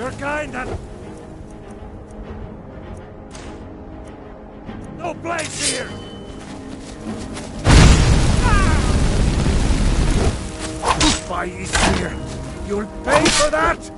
Your kind that... No place here! By Easter, you'll pay for that!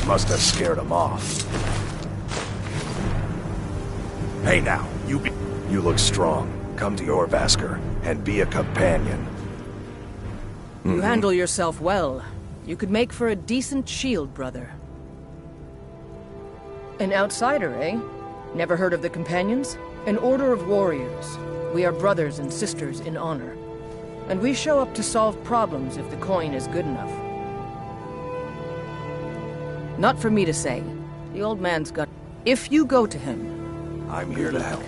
Must have scared him off. Hey now, you look strong. Come to your Vasker and be a companion. You handle yourself well. You could make for a decent shield, brother. An outsider, eh? Never heard of the Companions? An order of warriors. We are brothers and sisters in honor. And we show up to solve problems if the coin is good enough. Not for me to say. The old man's got... If you go to him... I'm here to help.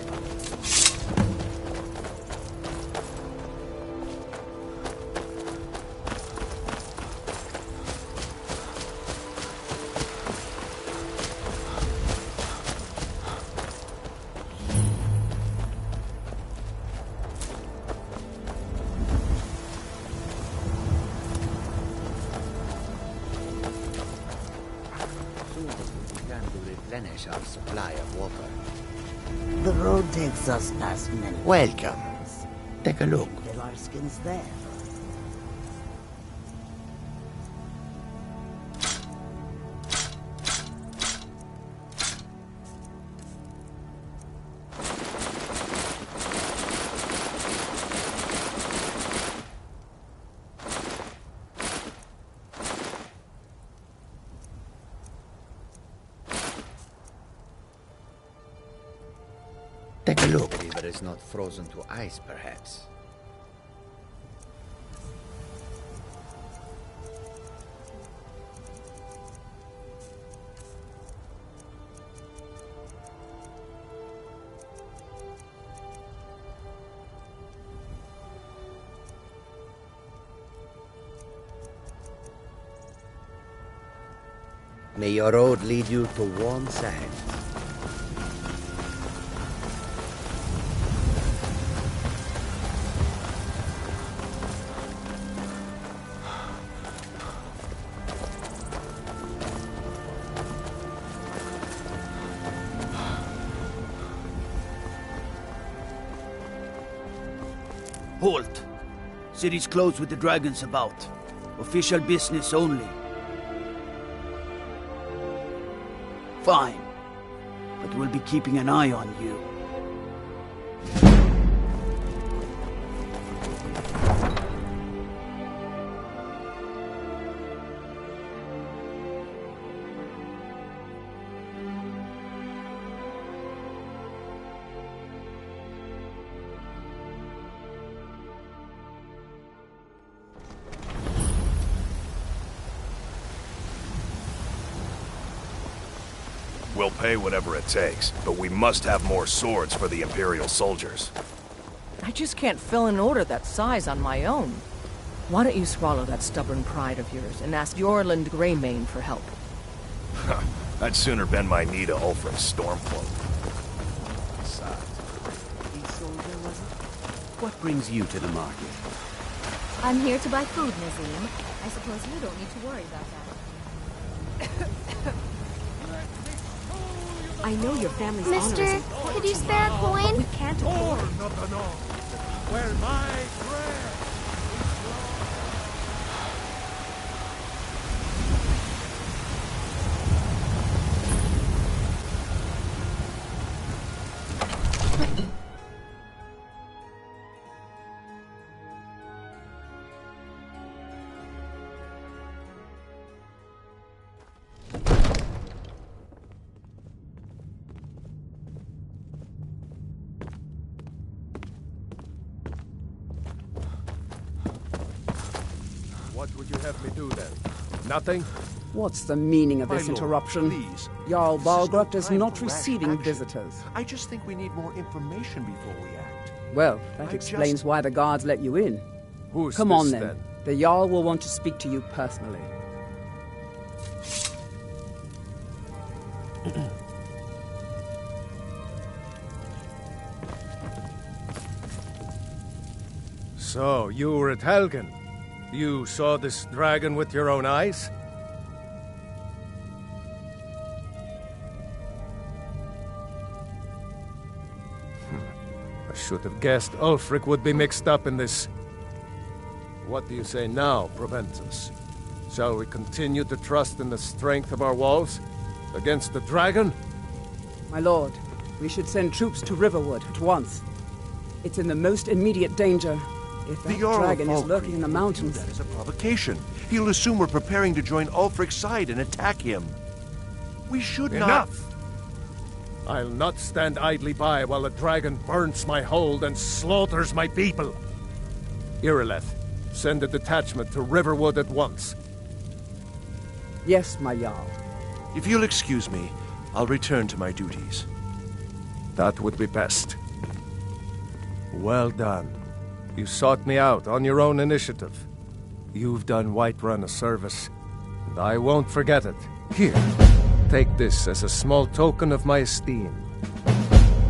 Our supply of water. The road takes us past many... Welcome. Take a look. Villarskins there. Take a look. The river is not frozen to ice, perhaps. May your road lead you to warm sands. Halt! City's closed with the dragons about. Official business only. Fine. But we'll be keeping an eye on you. We'll pay whatever it takes, but we must have more swords for the Imperial soldiers. I just can't fill an order that size on my own. Why don't you swallow that stubborn pride of yours and ask Yorland Greymane for help? I'd sooner bend my knee to Ulfric's Stormcloak. Soldier, was it? What brings you to the market? I'm here to buy food, Nazim. I suppose you don't need to worry about that. I know your family's Mister, honor is could you spare a coin? We can't afford it. Where my bread. What would you have me do then? Nothing? What's the meaning of this My lord, interruption? please. Jarl This is no Balgrupt is time not for rash receiving action. visitors. I just think we need more information before we act. Well, that I explains just- why the guards let you in. Who's Come this, on then. The Jarl will want to speak to you personally. So, you were at Helgen. You saw this dragon with your own eyes? I should have guessed Ulfric would be mixed up in this. What do you say now, Proventus? Shall we continue to trust in the strength of our walls against the dragon? My lord, we should send troops to Riverwood at once. It's in the most immediate danger. If that dragon is lurking in the mountains... That is a provocation. He'll assume we're preparing to join Ulfric's side and attack him. We should not... Enough! I'll not stand idly by while the dragon burns my hold and slaughters my people. Irileth, send a detachment to Riverwood at once. Yes, my Jarl. If you'll excuse me, I'll return to my duties. That would be best. Well done. You sought me out on your own initiative. You've done Whiterun a service, and I won't forget it. Here, take this as a small token of my esteem.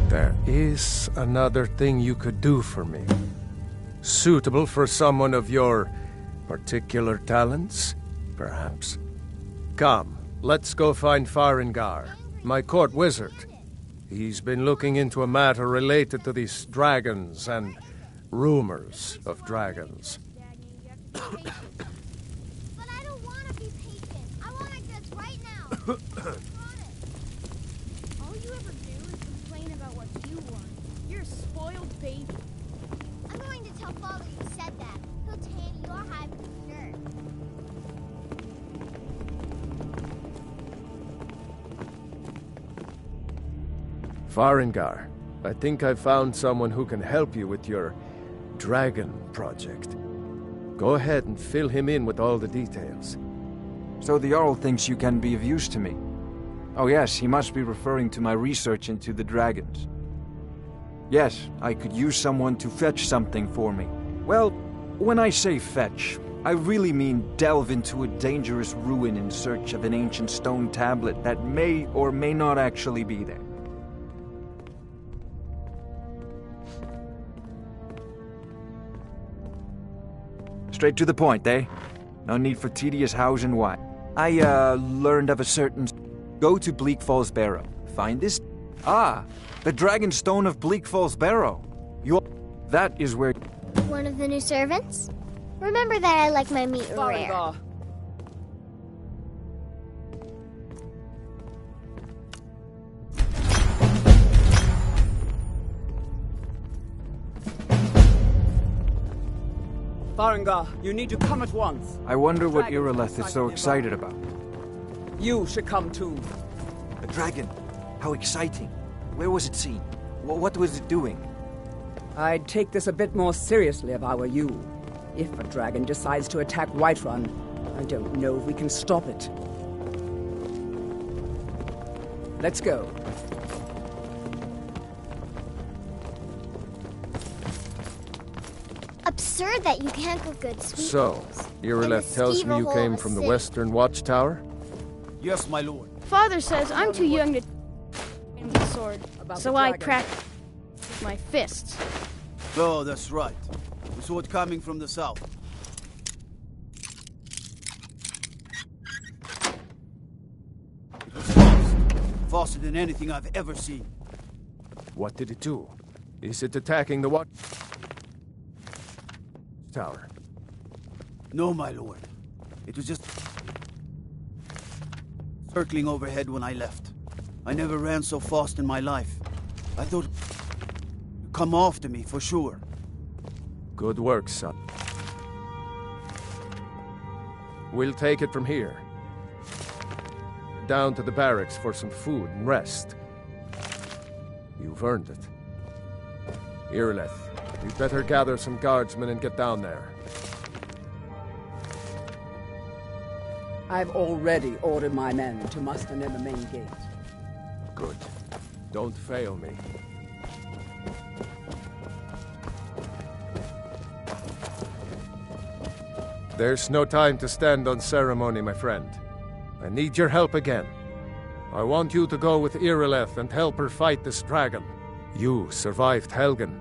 There is another thing you could do for me. Suitable for someone of your particular talents, perhaps. Come, let's go find Farengar, my court wizard. He's been looking into a matter related to these dragons and rumors of dragons. But I don't want to be patient. I want it goods right now. All you ever do is complain about what you want. You're a spoiled baby. I'm going to tell Father you said that. He'll tan your hide for sure. Farengar, I think I've found someone who can help you with your dragon project. Go ahead and fill him in with all the details. So the Jarl thinks you can be of use to me. Oh yes, he must be referring to my research into the dragons. Yes, I could use someone to fetch something for me. Well, when I say fetch, I really mean delve into a dangerous ruin in search of an ancient stone tablet that may or may not actually be there. Straight to the point, eh? No need for tedious hows and why. I, learned of a certain... Go to Bleak Falls Barrow. Find this... Ah! The Dragon Stone of Bleak Falls Barrow! That is where... One of the new servants? Remember that I like my meat rare. Farengar, you need to come at once. I wonder what Irileth is so excited about. You should come too. A dragon? How exciting. Where was it seen? What was it doing? I'd take this a bit more seriously if I were you. If a dragon decides to attack Whiterun, I don't know if we can stop it. Let's go. Absurd that you can't cook good sweet So, rolls. Irileth tells me you came from the Western Watchtower? Yes, my lord. Father says I'm too young to with the sword, so I practice with my fists. Oh, that's right. The sword coming from the south. It was fast. Faster than anything I've ever seen. What did it do? Is it attacking the Watchtower? No, my lord. It was just circling overhead when I left. I never ran so fast in my life. I thought it'd come after me for sure. Good work, son. We'll take it from here. Down to the barracks for some food and rest. You've earned it. Irileth, you'd better gather some guardsmen and get down there. I've already ordered my men to muster near the main gate. Good. Don't fail me. There's no time to stand on ceremony, my friend. I need your help again. I want you to go with Irileth and help her fight this dragon. You survived Helgen,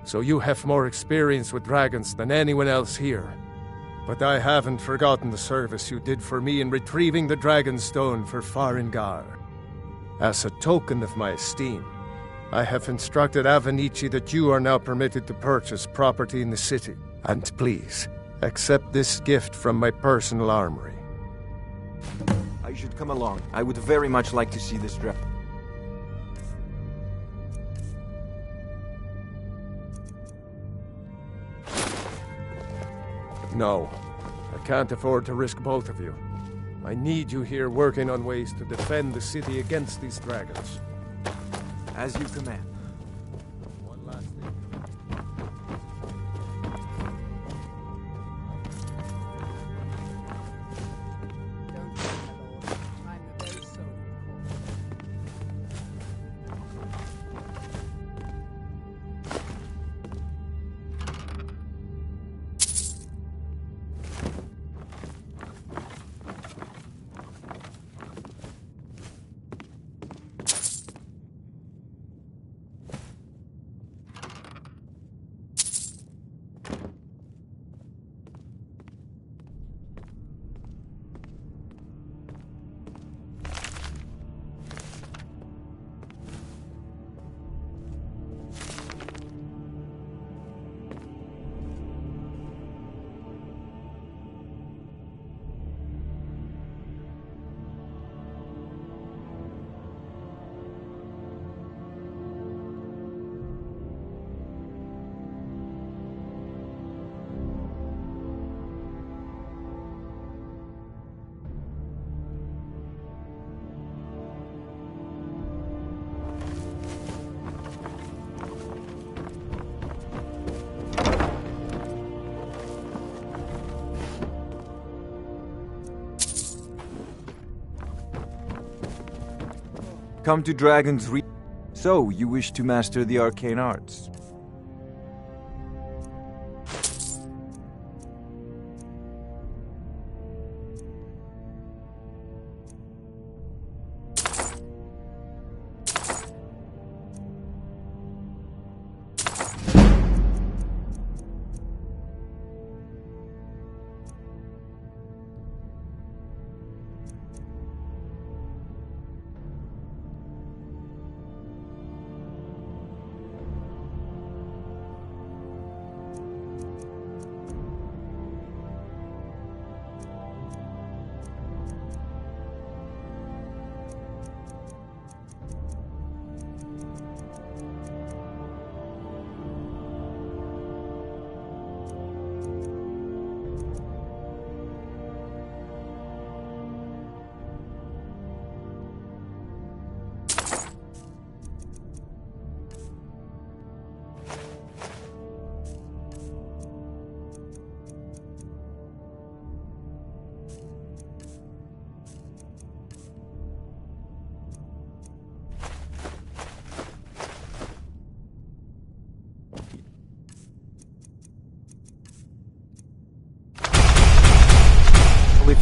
so you have more experience with dragons than anyone else here. But I haven't forgotten the service you did for me in retrieving the Dragon's Stone for Farengar. As a token of my esteem, I have instructed Avenici that you are now permitted to purchase property in the city. And please, accept this gift from my personal armory. I should come along. I would very much like to see this dragon. No, I can't afford to risk both of you. I need you here working on ways to defend the city against these dragons. As you command. One last thing. Don't worry, my lord. I'm the very soul Come to Dragon's Re... So, you wish to master the arcane arts?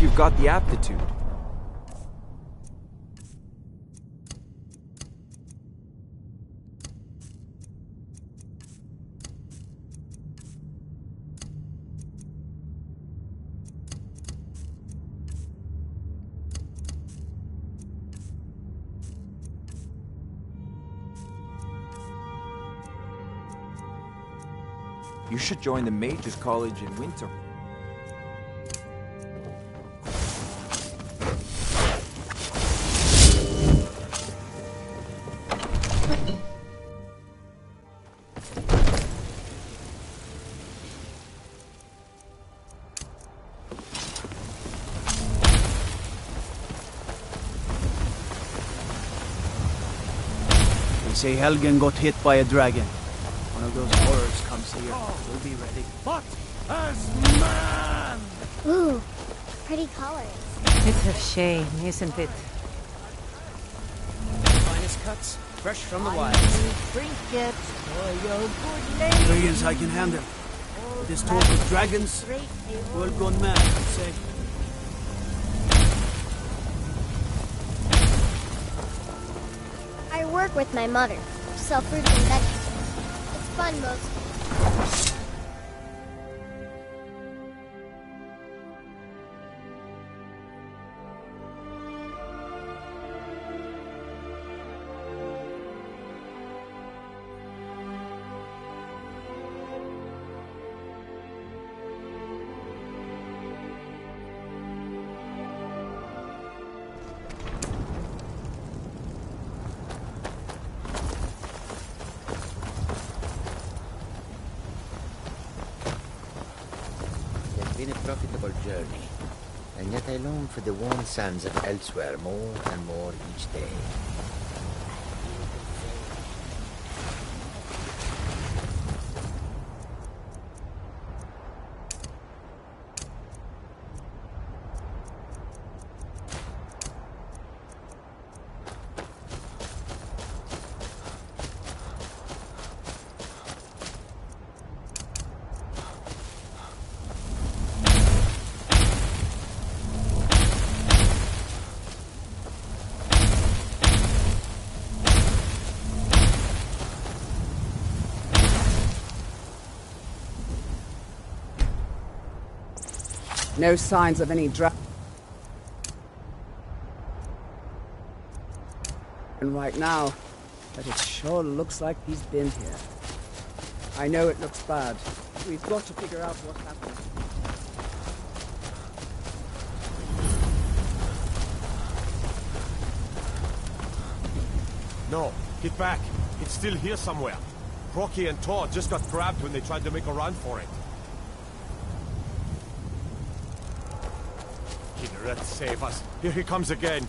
if you've got the aptitude. You should join the Mages College in winter. They say Helgen got hit by a dragon. One of those horrors comes here. We'll be ready. But as man! Ooh, pretty colors. It's a shame, isn't it? Finest cuts, fresh from the wilds. Trinkets for your good lady. Dragons I can handle. This talk of dragons, world gone mad, I'd say. I work with my mother. Sell fruits and vegetables. It's fun mostly. Been a profitable journey, and yet I long for the warm sands of elsewhere more and more each day. No signs of any dragon right now, but it sure looks like he's been here. I know it looks bad. We've got to figure out what happened. No, get back. It's still here somewhere. Rocky and Todd just got grabbed when they tried to make a run for it. Kinneret, save us. Here he comes again.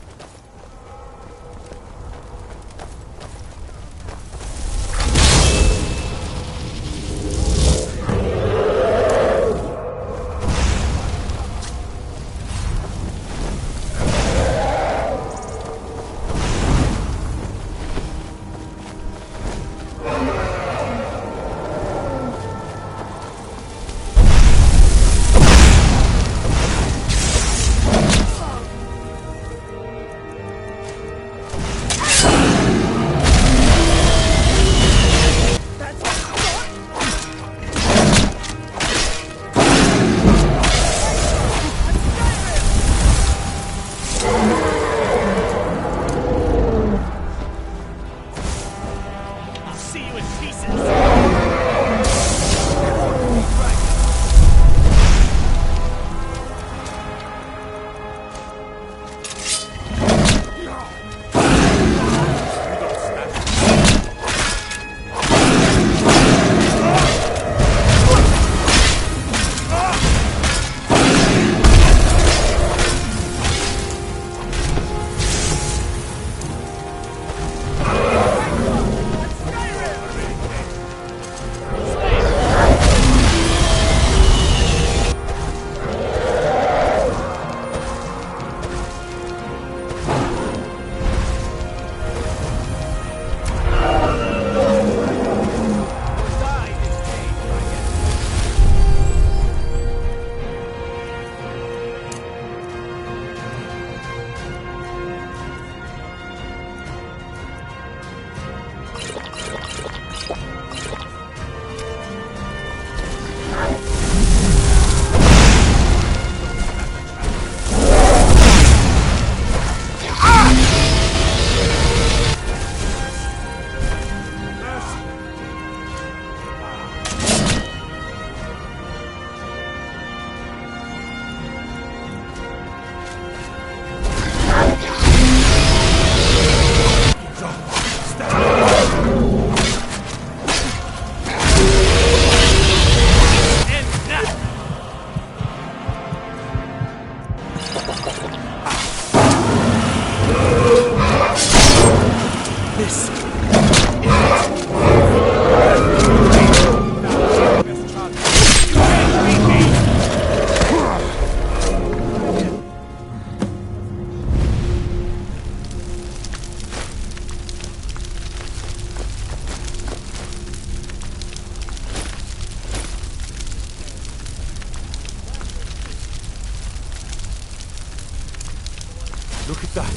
Look at that.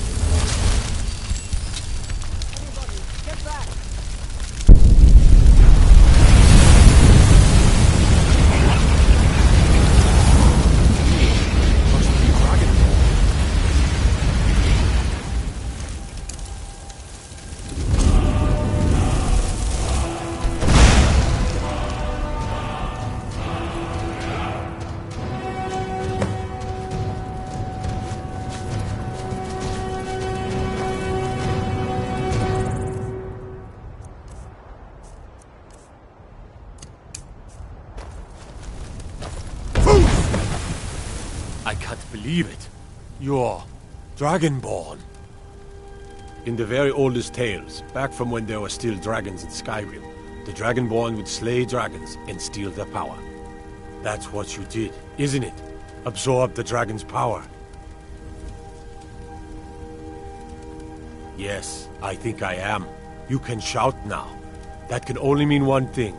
Everybody, get back! Must be dragon. I can't believe it. You're Dragonborn. In the very oldest tales, back from when there were still dragons in Skyrim, the Dragonborn would slay dragons and steal their power. That's what you did, isn't it? Absorb the dragon's power. Yes, I think I am. You can shout now. That can only mean one thing.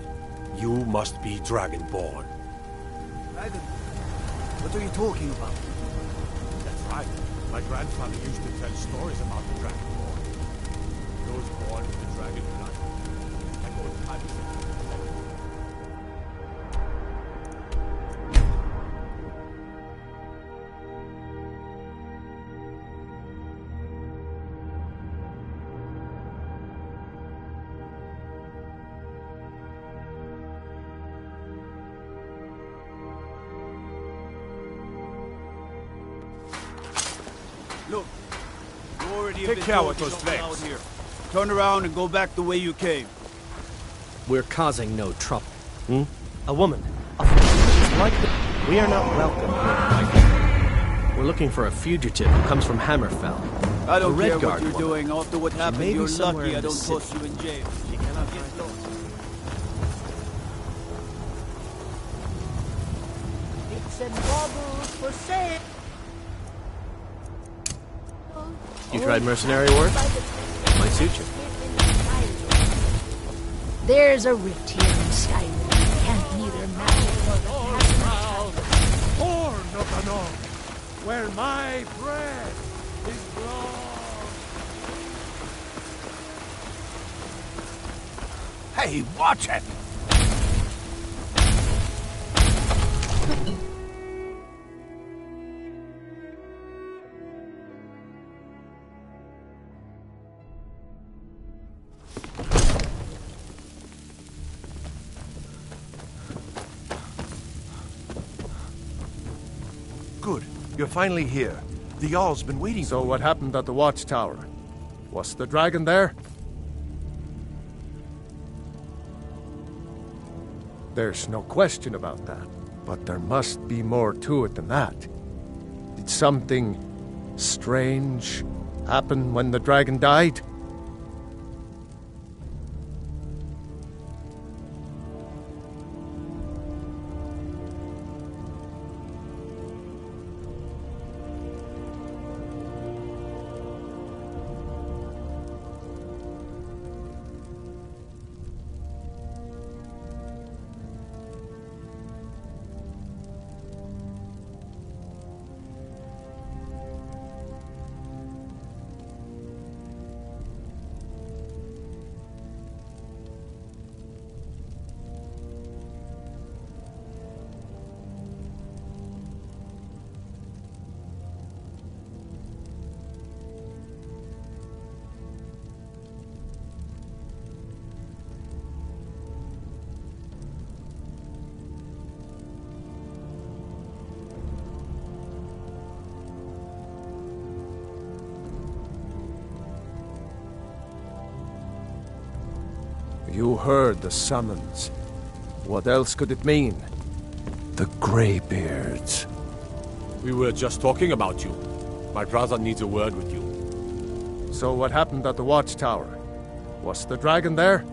You must be Dragonborn. Dragon? What are you talking about? That's right. My grandfather used to tell stories about the Dragonborn. Those born with the dragon blood. And old times. Look, you already have Take been care told with you those don't belong flames. here. Turn around and go back the way you came. We're causing no trouble. A woman. We are not welcome here. We're looking for a fugitive who comes from Hammerfell. I don't A Red care Guard what you're woman. doing. After what happened, may be you're somewhere lucky I in the don't city. toss you in jail. She cannot Get find lost. Bits and baubles for sale! You tried mercenary work? Might suit you. There's a rift here in Skyrim. Can't neither magic nor Horn of the North, where my bread is blood. Hey, watch it! Good. You're finally here. The Jarl's been waiting So for what happened at the watchtower? Was the dragon there? There's no question about that. But there must be more to it than that. Did something strange happen when the dragon died? You heard the summons. What else could it mean? The Greybeards. We were just talking about you. My brother needs a word with you. So what happened at the watchtower? Was the dragon there?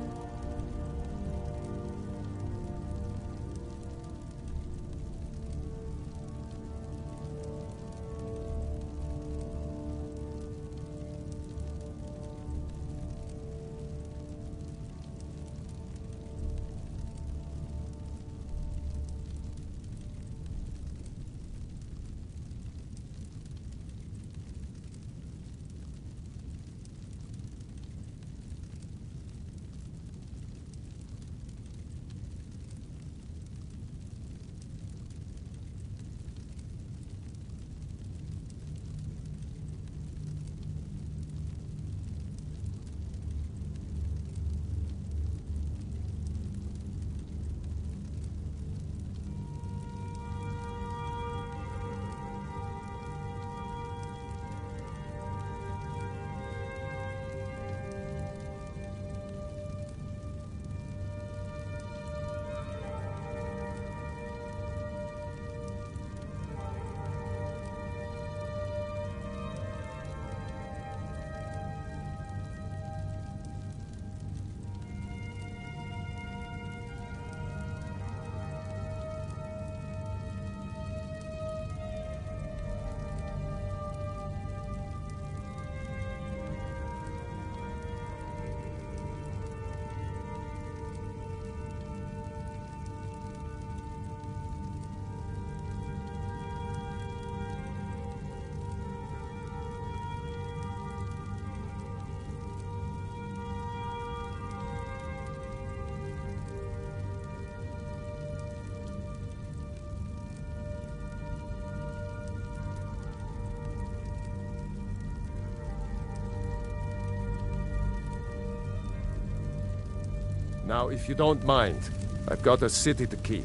Now, if you don't mind, I've got a city to keep.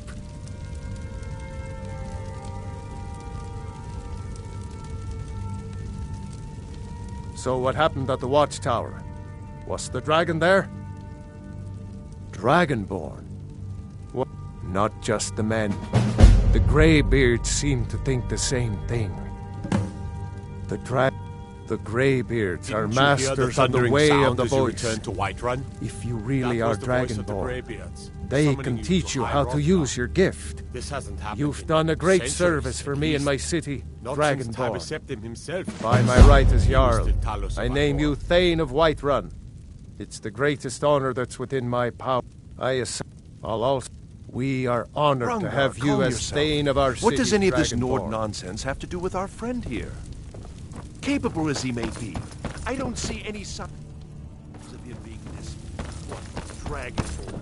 So what happened at the watchtower? Was the dragon there? Dragonborn? What? Not just the men. The Greybeards seem to think the same thing. The Greybeards are masters of the way of the voice. To Whiterun? If you really are Dragonborn, they Summoning can you teach to you how higher to up use now. your gift. This hasn't happened. You've in done a great centuries, service for at me and least. my city, Not since Dragonborn. Tabaseptim himself. By my right as Jarl, Used to Talos I of name Ivor. you Thane of Whiterun. It's the greatest honor that's within my power. I'll also... We are honored to Hrungnir, have you calm as yourself. Thane of our city, What does any of this Nord Dragonborn. nonsense have to do with our friend here? Capable as he may be, I don't see any signs of him being this dragonborn.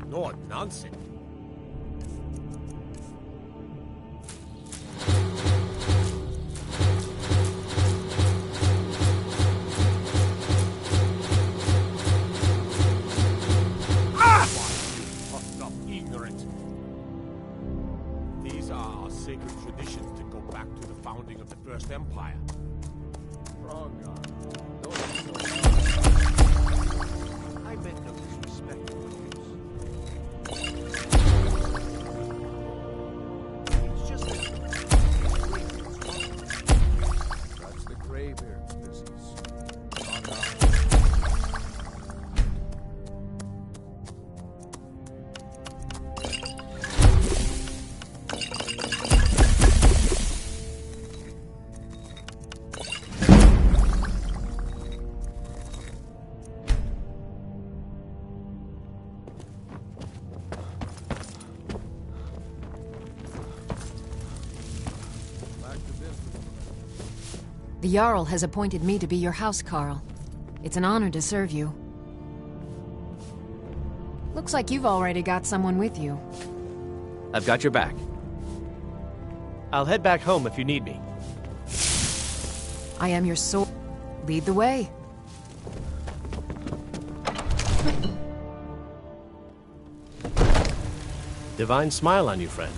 Nord nonsense. These are our sacred traditions that go back to the founding of the First Empire. I meant no disrespect. It's just That's the Greybeard's business. The Jarl has appointed me to be your housecarl. It's an honor to serve you. Looks like you've already got someone with you. I've got your back. I'll head back home if you need me. I am your sword. Lead the way. Divine smile on you, friend.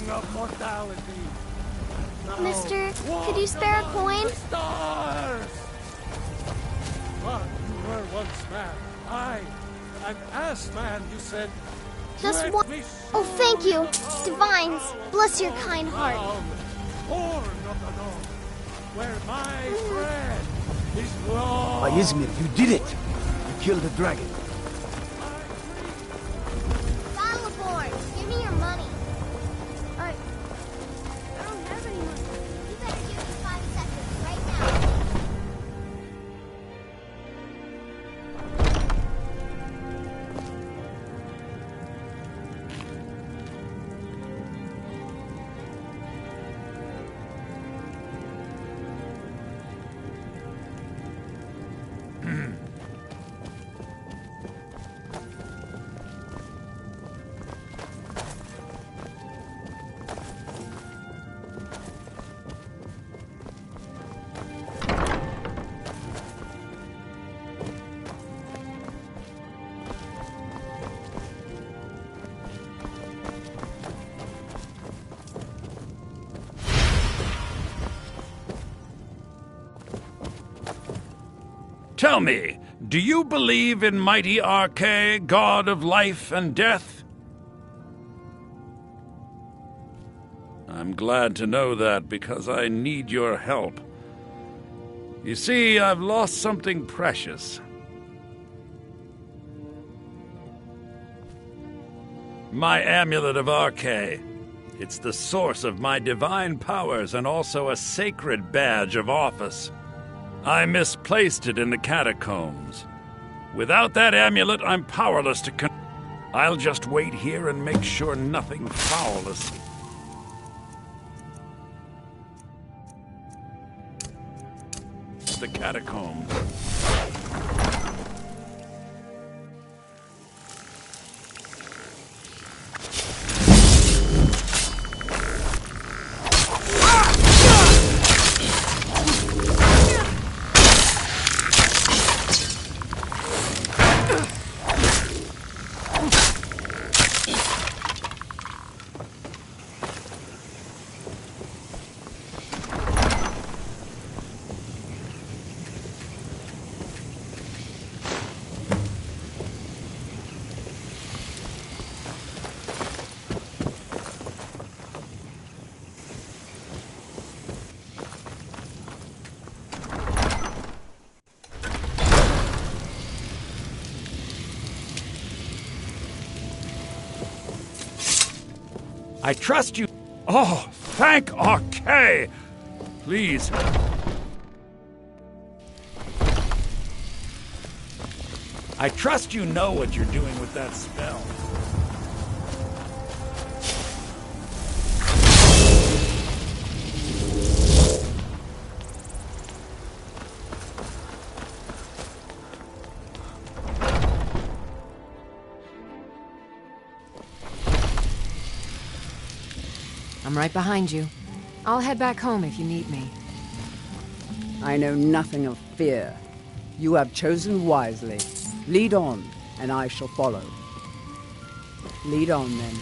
Of mortality. Mister, could you spare a coin? Stars! But you were once man. An ass man, you said. Just one. Oh, thank you. Divines, bless your kind heart. Born of the North, where my friend is long. Izmir, you did it! You killed the dragon. Battleborn, give me your money. I don't have any money. You better give me 5 seconds right now. Tell me, do you believe in mighty Arche, god of life and death? I'm glad to know that, because I need your help. You see, I've lost something precious. My amulet of Arche. It's the source of my divine powers and also a sacred badge of office. I misplaced it in the catacombs. Without that amulet, I'm powerless to I'll just wait here and make sure nothing foul escapes. The catacombs. I trust you. Oh, thank RK! Please. I trust you know what you're doing with that spell. I'm right behind you. I'll head back home if you need me. I know nothing of fear. You have chosen wisely. Lead on, and I shall follow. Lead on, then.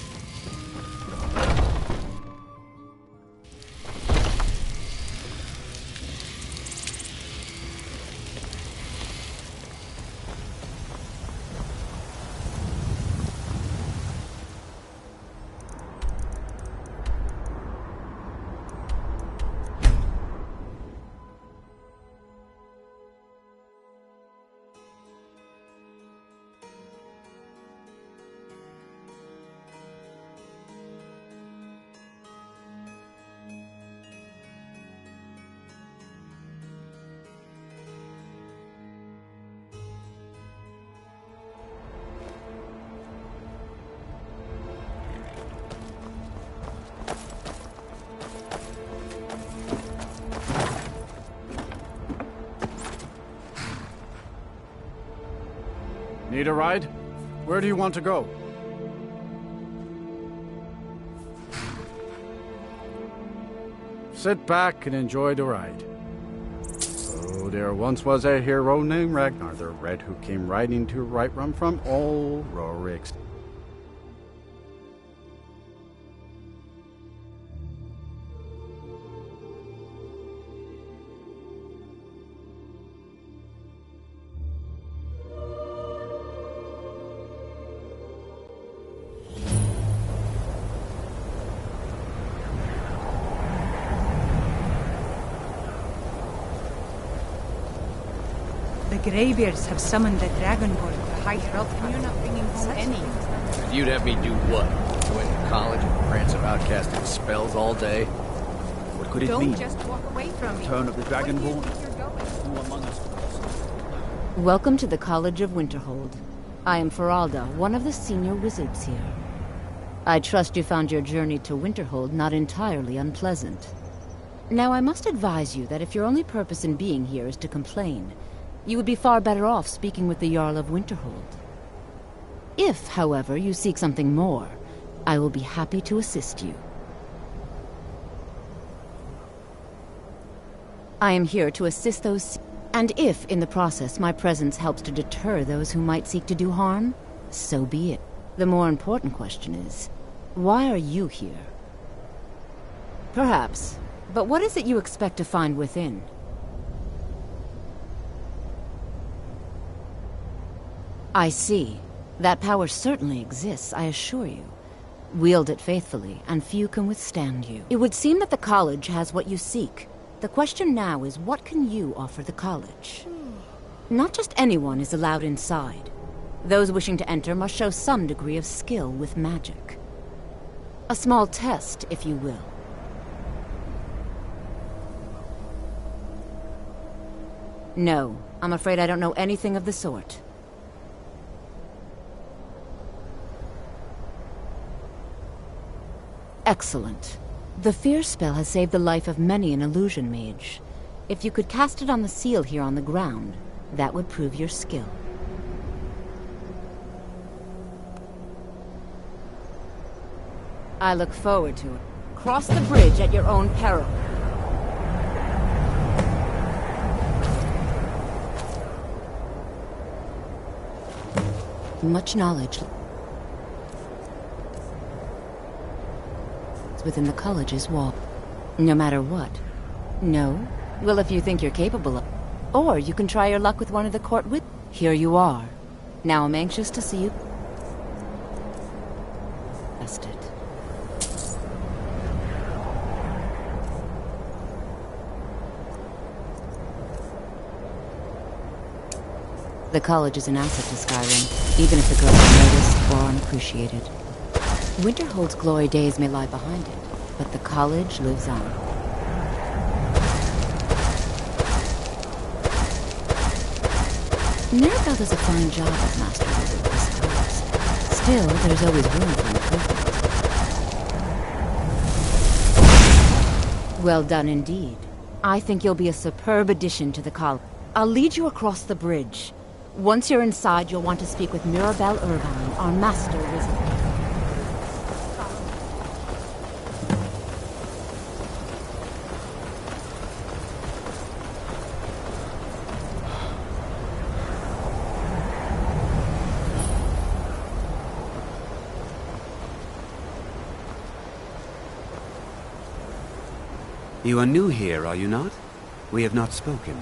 Need a ride? Where do you want to go? Sit back and enjoy the ride. Oh, there once was a hero named Ragnar the Red who came riding to Whiterun from old Rorik's. The Greybeards have summoned the Dragonborn to high Herald, and you're not bringing home any. You'd have me do what? Go into college and prance about casting spells all day? What could it Don't mean? just walk away from me. Return of the Dragonborn? Who among us? Welcome to the College of Winterhold. I am Feralda, one of the senior wizards here. I trust you found your journey to Winterhold not entirely unpleasant. Now, I must advise you that if your only purpose in being here is to complain, you would be far better off speaking with the Jarl of Winterhold. If, however, you seek something more, I will be happy to assist you. I am here to assist those, and if, in the process, my presence helps to deter those who might seek to do harm, so be it. The more important question is, why are you here? Perhaps, but what is it you expect to find within? I see. That power certainly exists, I assure you. Wield it faithfully, and few can withstand you. It would seem that the college has what you seek. The question now is, what can you offer the college? Not just anyone is allowed inside. Those wishing to enter must show some degree of skill with magic. A small test, if you will. No, I'm afraid I don't know anything of the sort. Excellent. The fear spell has saved the life of many an illusion mage. If you could cast it on the seal here on the ground, that would prove your skill. I look forward to it. Cross the bridge at your own peril. Much knowledge within the college's wall. No matter what. No? Well, if you think you're capable of... Or you can try your luck with one of the court with... Here you are. Now I'm anxious to see you... Test it. The college is an asset to Skyrim, even if the girls are noticed or unappreciated. Winterhold's glory days may lie behind it, but the college lives on. Mirabelle does a fine job as Master Wizard, I suppose. Still, there's always room for improvement. Well done indeed. I think you'll be a superb addition to the college. I'll lead you across the bridge. Once you're inside, you'll want to speak with Mirabelle Irvine, our Master Wizard. You are new here, are you not? We have not spoken.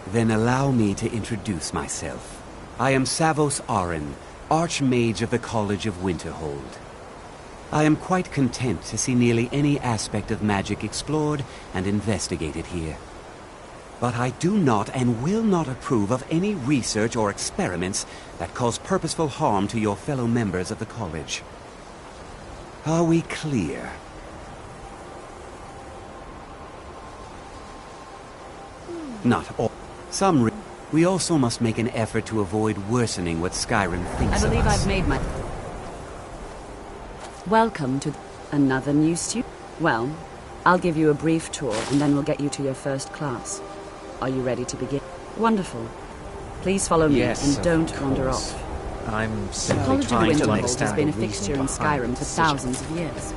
Then allow me to introduce myself. I am Savos Arin, Archmage of the College of Winterhold. I am quite content to see nearly any aspect of magic explored and investigated here. But I do not and will not approve of any research or experiments that cause purposeful harm to your fellow members of the college. Are we clear? Not all. We also must make an effort to avoid worsening what Skyrim thinks of us. I believe I've made my... Welcome to another new student. Well, I'll give you a brief tour and then we'll get you to your first class. Are you ready to begin? Wonderful. Please follow me and don't wander off. I'm The simply College of trying to Winterhold understand has been a the reason fixture in behind Skyrim the for decision. thousands of years.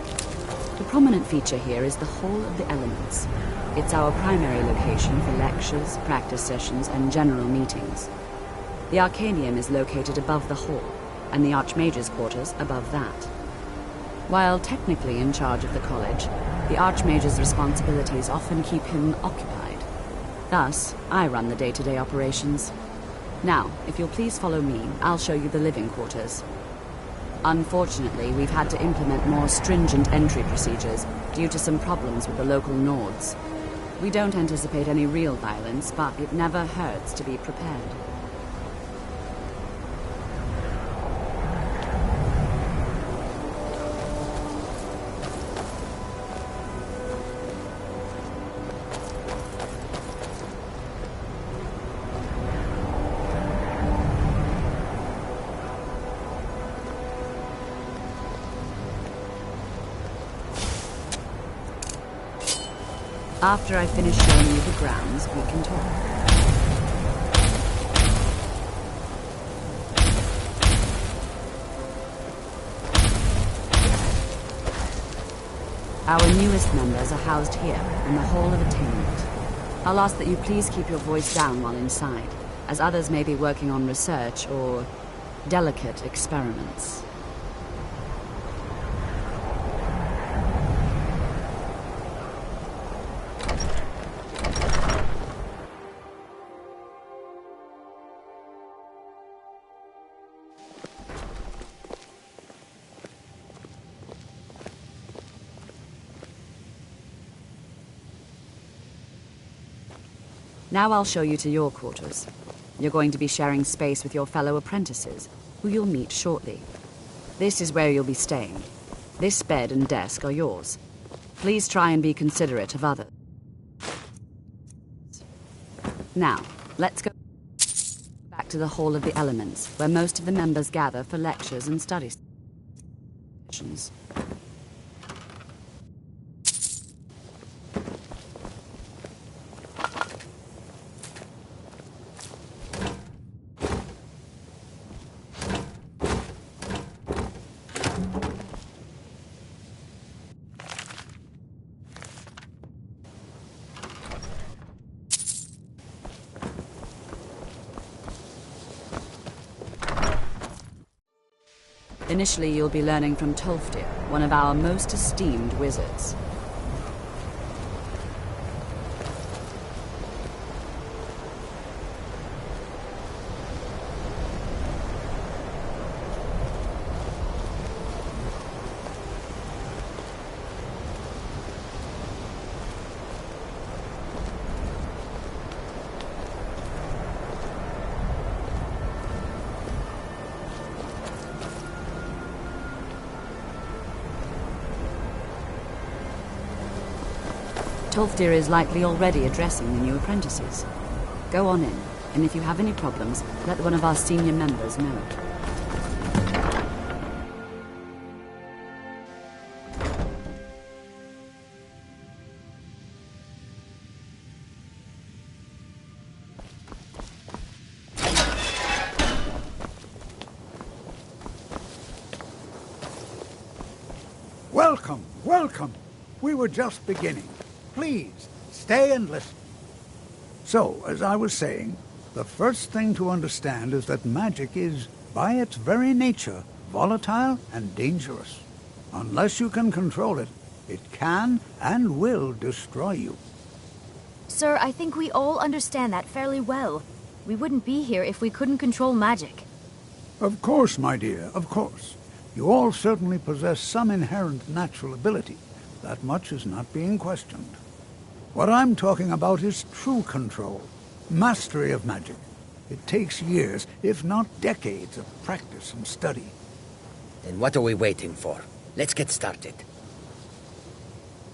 The prominent feature here is the Hall of the Elements. It's our primary location for lectures, practice sessions, and general meetings. The Arcanium is located above the hall, and the Archmage's quarters above that. While technically in charge of the college, the Archmage's responsibilities often keep him occupied. Thus, I run the day-to-day operations. Now, if you'll please follow me, I'll show you the living quarters. Unfortunately, we've had to implement more stringent entry procedures due to some problems with the local Nords. We don't anticipate any real violence, but it never hurts to be prepared. After I finish showing you the grounds, we can talk. Our newest members are housed here, in the Hall of Attainment. I'll ask that you please keep your voice down while inside, as others may be working on research or delicate experiments. Now I'll show you to your quarters. You're going to be sharing space with your fellow apprentices, who you'll meet shortly. This is where you'll be staying. This bed and desk are yours. Please try and be considerate of others. Now, let's go back to the Hall of the Elements, where most of the members gather for lectures and study sessions. Initially, you'll be learning from Tolfdir, one of our most esteemed wizards. Tolfdir is likely already addressing the new apprentices. Go on in, and if you have any problems, let one of our senior members know. Welcome, welcome. We were just beginning. Please, stay and listen. So, as I was saying, the first thing to understand is that magic is, by its very nature, volatile and dangerous. Unless you can control it, it can and will destroy you. Sir, I think we all understand that fairly well. We wouldn't be here if we couldn't control magic. Of course, my dear, of course. You all certainly possess some inherent natural ability. That much is not being questioned. What I'm talking about is true control, mastery of magic. It takes years, if not decades, of practice and study. Then what are we waiting for? Let's get started.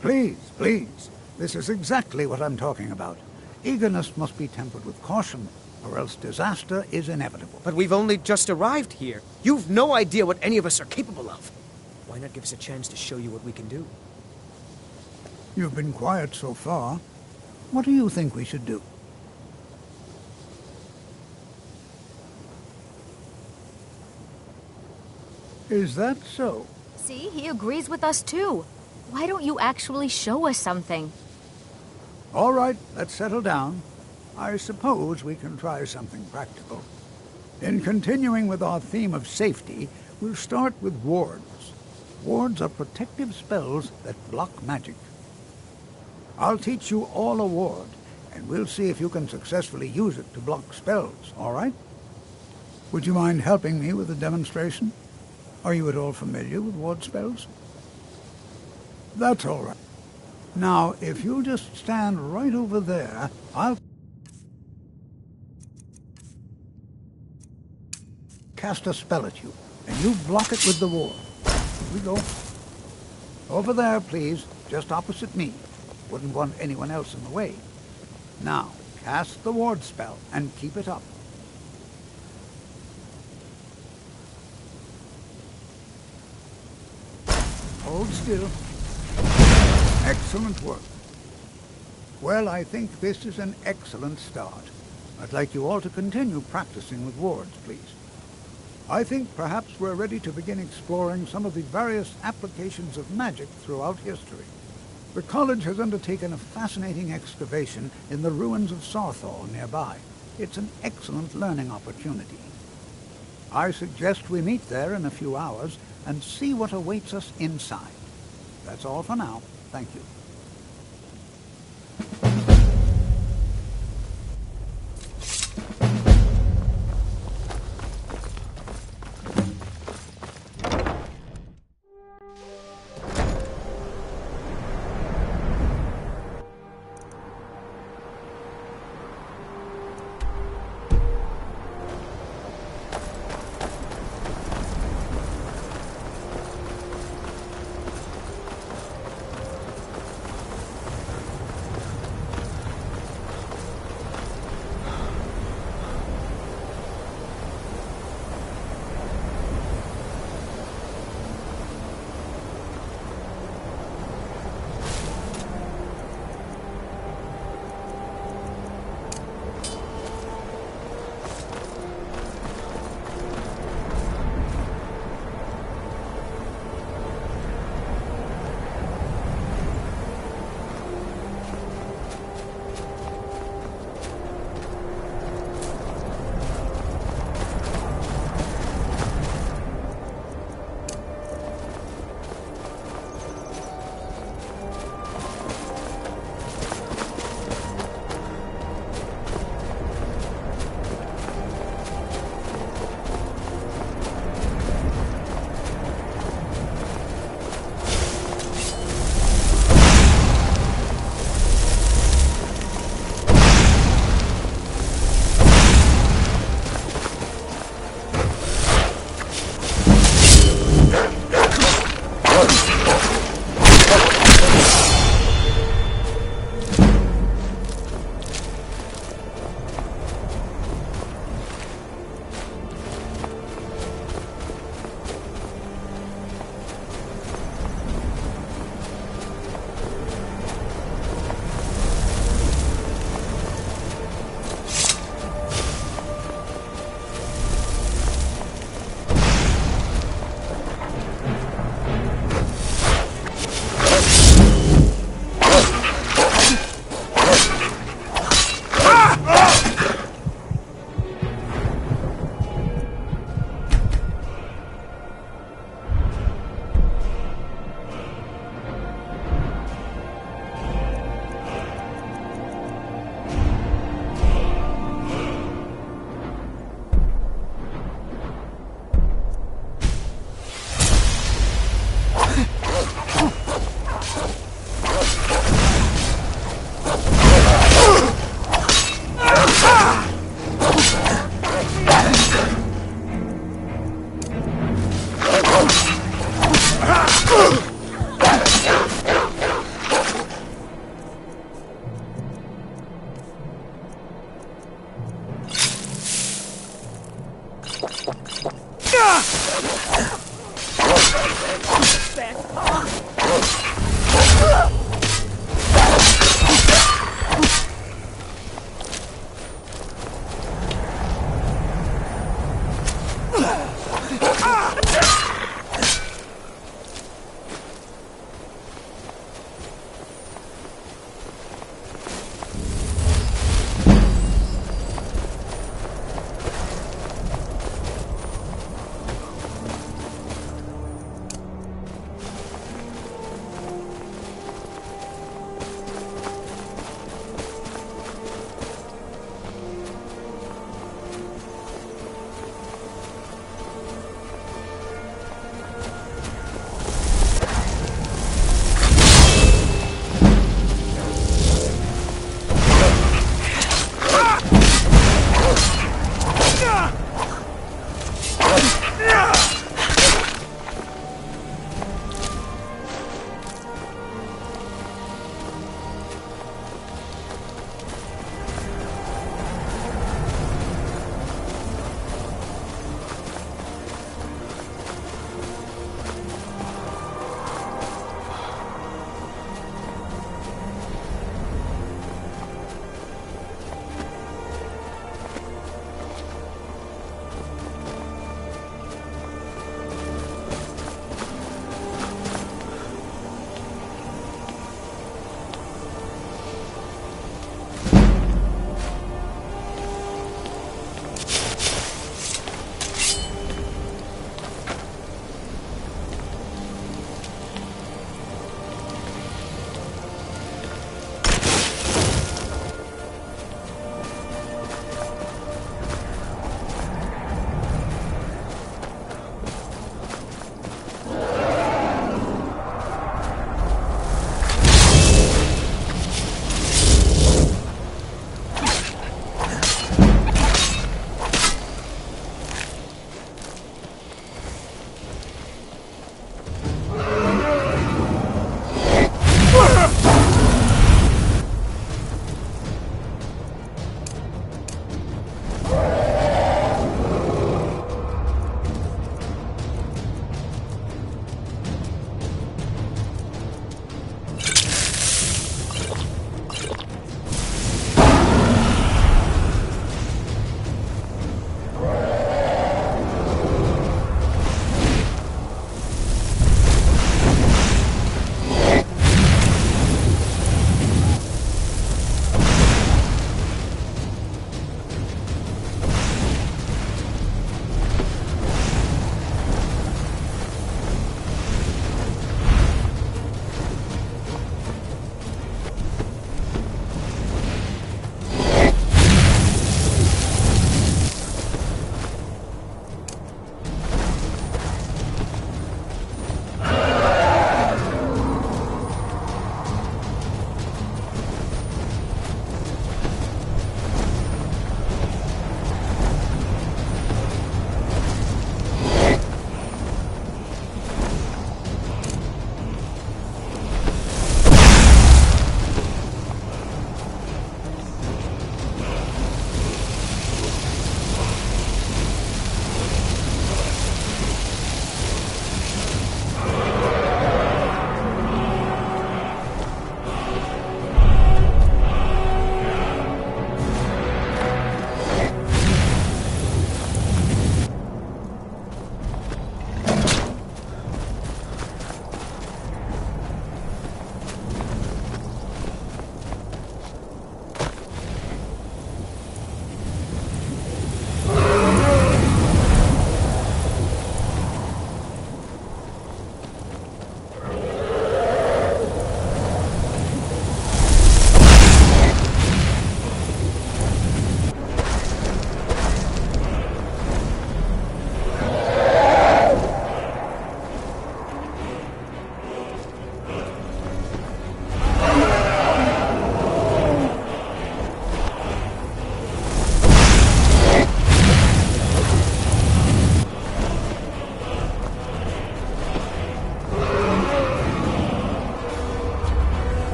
Please, please. This is exactly what I'm talking about. Eagerness must be tempered with caution, or else disaster is inevitable. But we've only just arrived here. You've no idea what any of us are capable of. Why not give us a chance to show you what we can do? You've been quiet so far. What do you think we should do? Is that so? See, he agrees with us too. Why don't you actually show us something? All right, let's settle down. I suppose we can try something practical. In continuing with our theme of safety, we'll start with wards. Wards are protective spells that block magic. I'll teach you all a ward, and we'll see if you can successfully use it to block spells, all right? Would you mind helping me with the demonstration? Are you at all familiar with ward spells? That's all right. Now, if you'll just stand right over there, I'll cast a spell at you, and you block it with the ward. Here we go. Over there, please, just opposite me. Wouldn't want anyone else in the way. Now, cast the ward spell, and keep it up. Hold still. Excellent work. Well, I think this is an excellent start. I'd like you all to continue practicing with wards, please. I think perhaps we're ready to begin exploring some of the various applications of magic throughout history. The college has undertaken a fascinating excavation in the ruins of Sarthal nearby. It's an excellent learning opportunity. I suggest we meet there in a few hours and see what awaits us inside. That's all for now. Thank you.